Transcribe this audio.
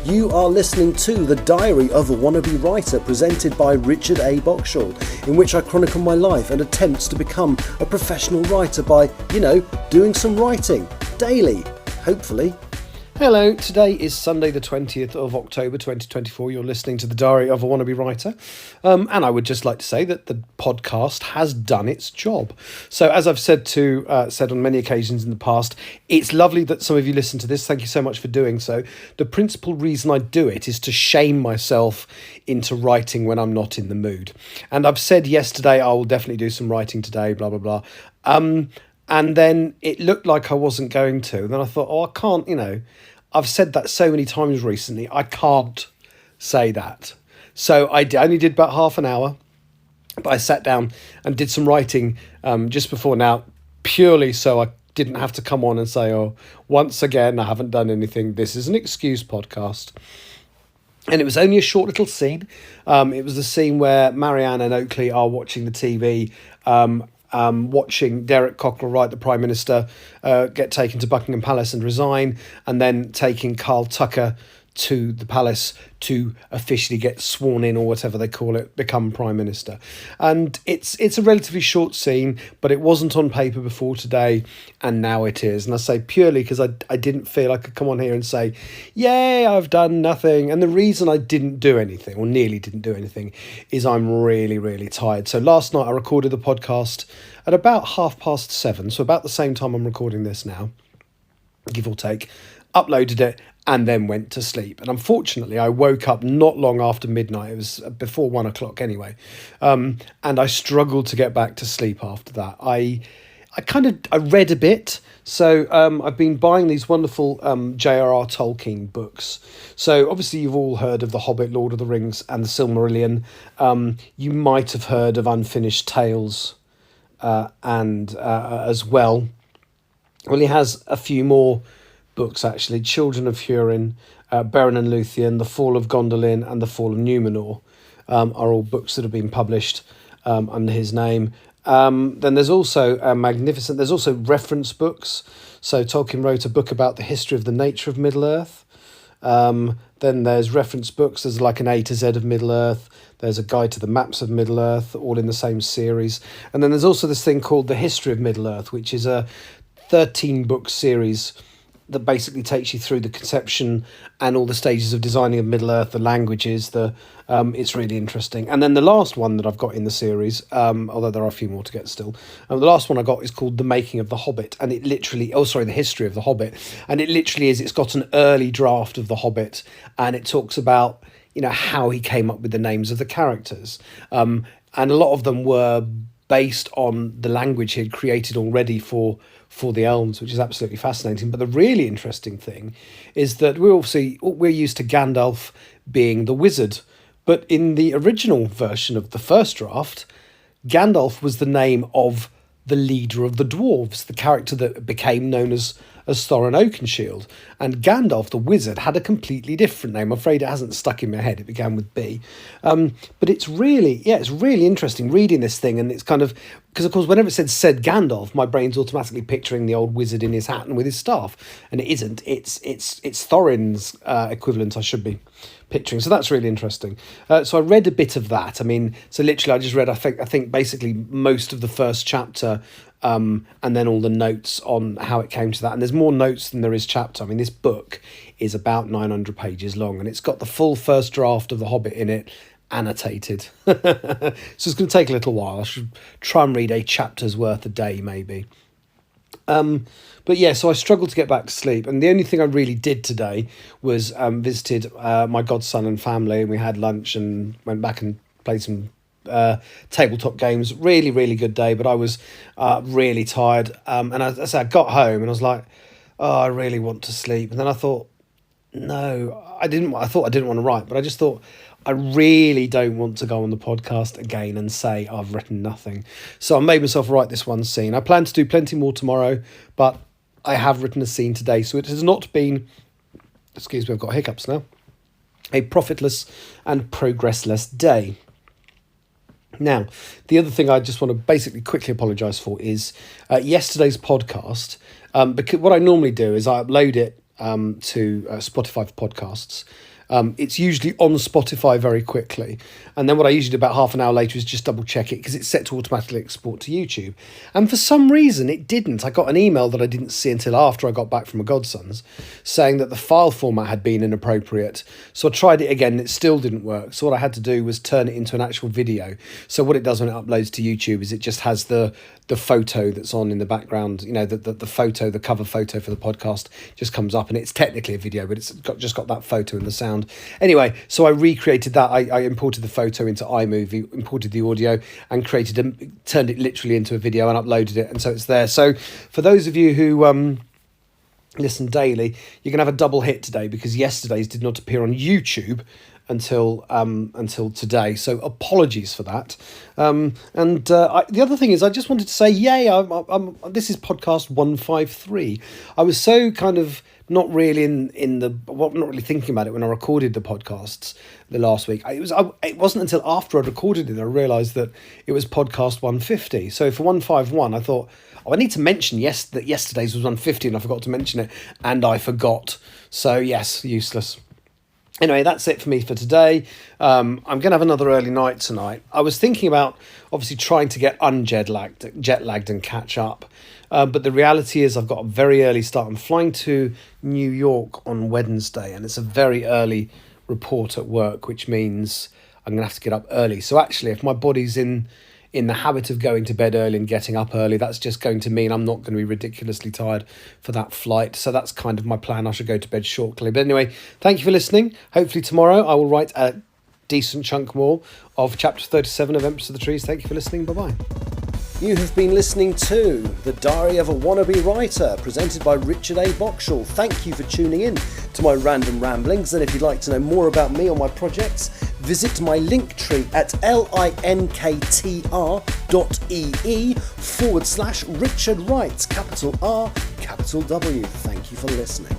You are listening to The Diary of a Wannabe Writer, presented by Richard A. Boxshall, in which I chronicle my life and attempts to become a professional writer by, doing some writing daily, hopefully. Hello, today is Sunday the 20th of October 2024. You're listening to The Diary of a Wannabe Writer. And I would just like to say that the podcast has done its job. So as I've said on many occasions in the past, it's lovely that some of you listen to this. Thank you so much for doing so. The principal reason I do it is to shame myself into writing when I'm not in the mood. And I've said yesterday I will definitely do some writing today, blah, blah, blah. And then it looked like I wasn't going to. Then I thought, I can't, I've said that so many times recently, I can't say that. So I only did about half an hour, but I sat down and did some writing just before now, purely so I didn't have to come on and say, once again, I haven't done anything. This is an excuse podcast. And it was only a short little scene. It was the scene where Marianne and Oakley are watching the TV, watching Derek Cockrell, the Prime Minister, get taken to Buckingham Palace and resign, and then taking Carl Tucker to the palace to officially get sworn in, or whatever they call it, become Prime Minister. And it's a relatively short scene, but it wasn't on paper before today, and now it is. And I say purely because I didn't feel I could come on here and say, yay, I've done nothing. And the reason I didn't do anything, or nearly didn't do anything, is I'm really, really tired. So last night I recorded the podcast at about 7:30, so about the same time I'm recording this now, give or take, uploaded it, and then went to sleep. And unfortunately, I woke up not long after midnight. It was before 1 o'clock anyway. And I struggled to get back to sleep after that. I read a bit. So I've been buying these wonderful J.R.R. Tolkien books. So obviously you've all heard of The Hobbit, Lord of the Rings, and The Silmarillion. You might have heard of Unfinished Tales and as well. Well, he has a few more books, actually. Children of Húrin, Beren and Luthien, The Fall of Gondolin, and The Fall of Númenor are all books that have been published under his name. Then there's also there's also reference books. So Tolkien wrote a book about the history of the nature of Middle-earth. Then there's reference books. There's like an A to Z of Middle-earth. There's a guide to the maps of Middle-earth, all in the same series. And then there's also this thing called The History of Middle-earth, which is a 13-book series that basically takes you through the conception and all the stages of designing of Middle-earth, the languages, it's really interesting. And then the last one that I've got in the series, although there are a few more to get still, the last one I got is called The Making of the Hobbit, and it literally, The History of the Hobbit, and it literally is, it's got an early draft of the Hobbit, and it talks about, how he came up with the names of the characters. And a lot of them were based on the language he had created already for the elves, which is absolutely fascinating. But the really interesting thing is that we're used to Gandalf being the wizard, but in the original version of the first draft, Gandalf was the name of the leader of the dwarves, the character that became known as Thorin Oakenshield. And Gandalf the wizard had a completely different name. I'm afraid it hasn't stuck in my head. It began with B. But it's really interesting reading this thing. And it's kind of, because of course, whenever it said Gandalf, my brain's automatically picturing the old wizard in his hat and with his staff. And it isn't. It's Thorin's equivalent I should be picturing. So that's really interesting. So I read a bit of that. So literally I just read, I think basically most of the first chapter, and then all the notes on how it came to that. And there's more notes than there is chapter. This book is about 900 pages long, and it's got the full first draft of The Hobbit in it, annotated. So it's going to take a little while. I should try and read a chapter's worth a day, maybe. But yeah, so I struggled to get back to sleep, and the only thing I really did today was visited my godson and family, and we had lunch and went back and played some tabletop games. Really, really good day, but I was really tired. And I got home and I was like, I really want to sleep. And then I thought, no, I didn't. I thought I didn't want to write, but I just thought, I really don't want to go on the podcast again and say I've written nothing. So I made myself write this one scene. I plan to do plenty more tomorrow, but I have written a scene today. So it has not been, excuse me, I've got hiccups now, a profitless and progressless day. Now, the other thing I just want to basically quickly apologise for is yesterday's podcast. Because what I normally do is I upload it to Spotify for podcasts. It's usually on Spotify very quickly. And then what I usually do about half an hour later is just double check it because it's set to automatically export to YouTube. And for some reason it didn't. I got an email that I didn't see until after I got back from my godson's saying that the file format had been inappropriate. So I tried it again and it still didn't work. So what I had to do was turn it into an actual video. So what it does when it uploads to YouTube is it just has the photo that's on in the background, the photo, the cover photo for the podcast just comes up, and it's technically a video, but it's just got that photo and the sound. Anyway, so I recreated that. I imported the photo into iMovie, imported the audio, and turned it literally into a video and uploaded it, and so it's there. So for those of you who listen daily, you're going to have a double hit today because yesterday's did not appear on YouTube until today, so apologies for that. The other thing is, I just wanted to say, yay! This is podcast 153. I was so kind of not really not really thinking about it when I recorded the podcasts the last week. It wasn't until after I recorded it that I realised that it was podcast 150. So for 151, I thought, I need to mention that yesterday's was 150, and I forgot to mention it, and I forgot. So yes, useless. Anyway, that's it for me for today. I'm going to have another early night tonight. I was thinking about obviously trying to get jet lagged and catch up. But the reality is I've got a very early start. I'm flying to New York on Wednesday, and it's a very early report at work, which means I'm going to have to get up early. So actually, if my body's in the habit of going to bed early and getting up early, that's just going to mean I'm not going to be ridiculously tired for that flight. So that's kind of my plan. I should go to bed shortly. But anyway, thank you for listening. Hopefully tomorrow I will write a decent chunk more of chapter 37 of Empress of the Trees. Thank you for listening. Bye-bye. You have been listening to The Diary of a Wannabe Writer, presented by Richard A. Boxall. Thank you for tuning in to my random ramblings, and if you'd like to know more about me or my projects, visit my Linktree at linktr.ee/Richard Wright, capital R, capital W. Thank you for listening.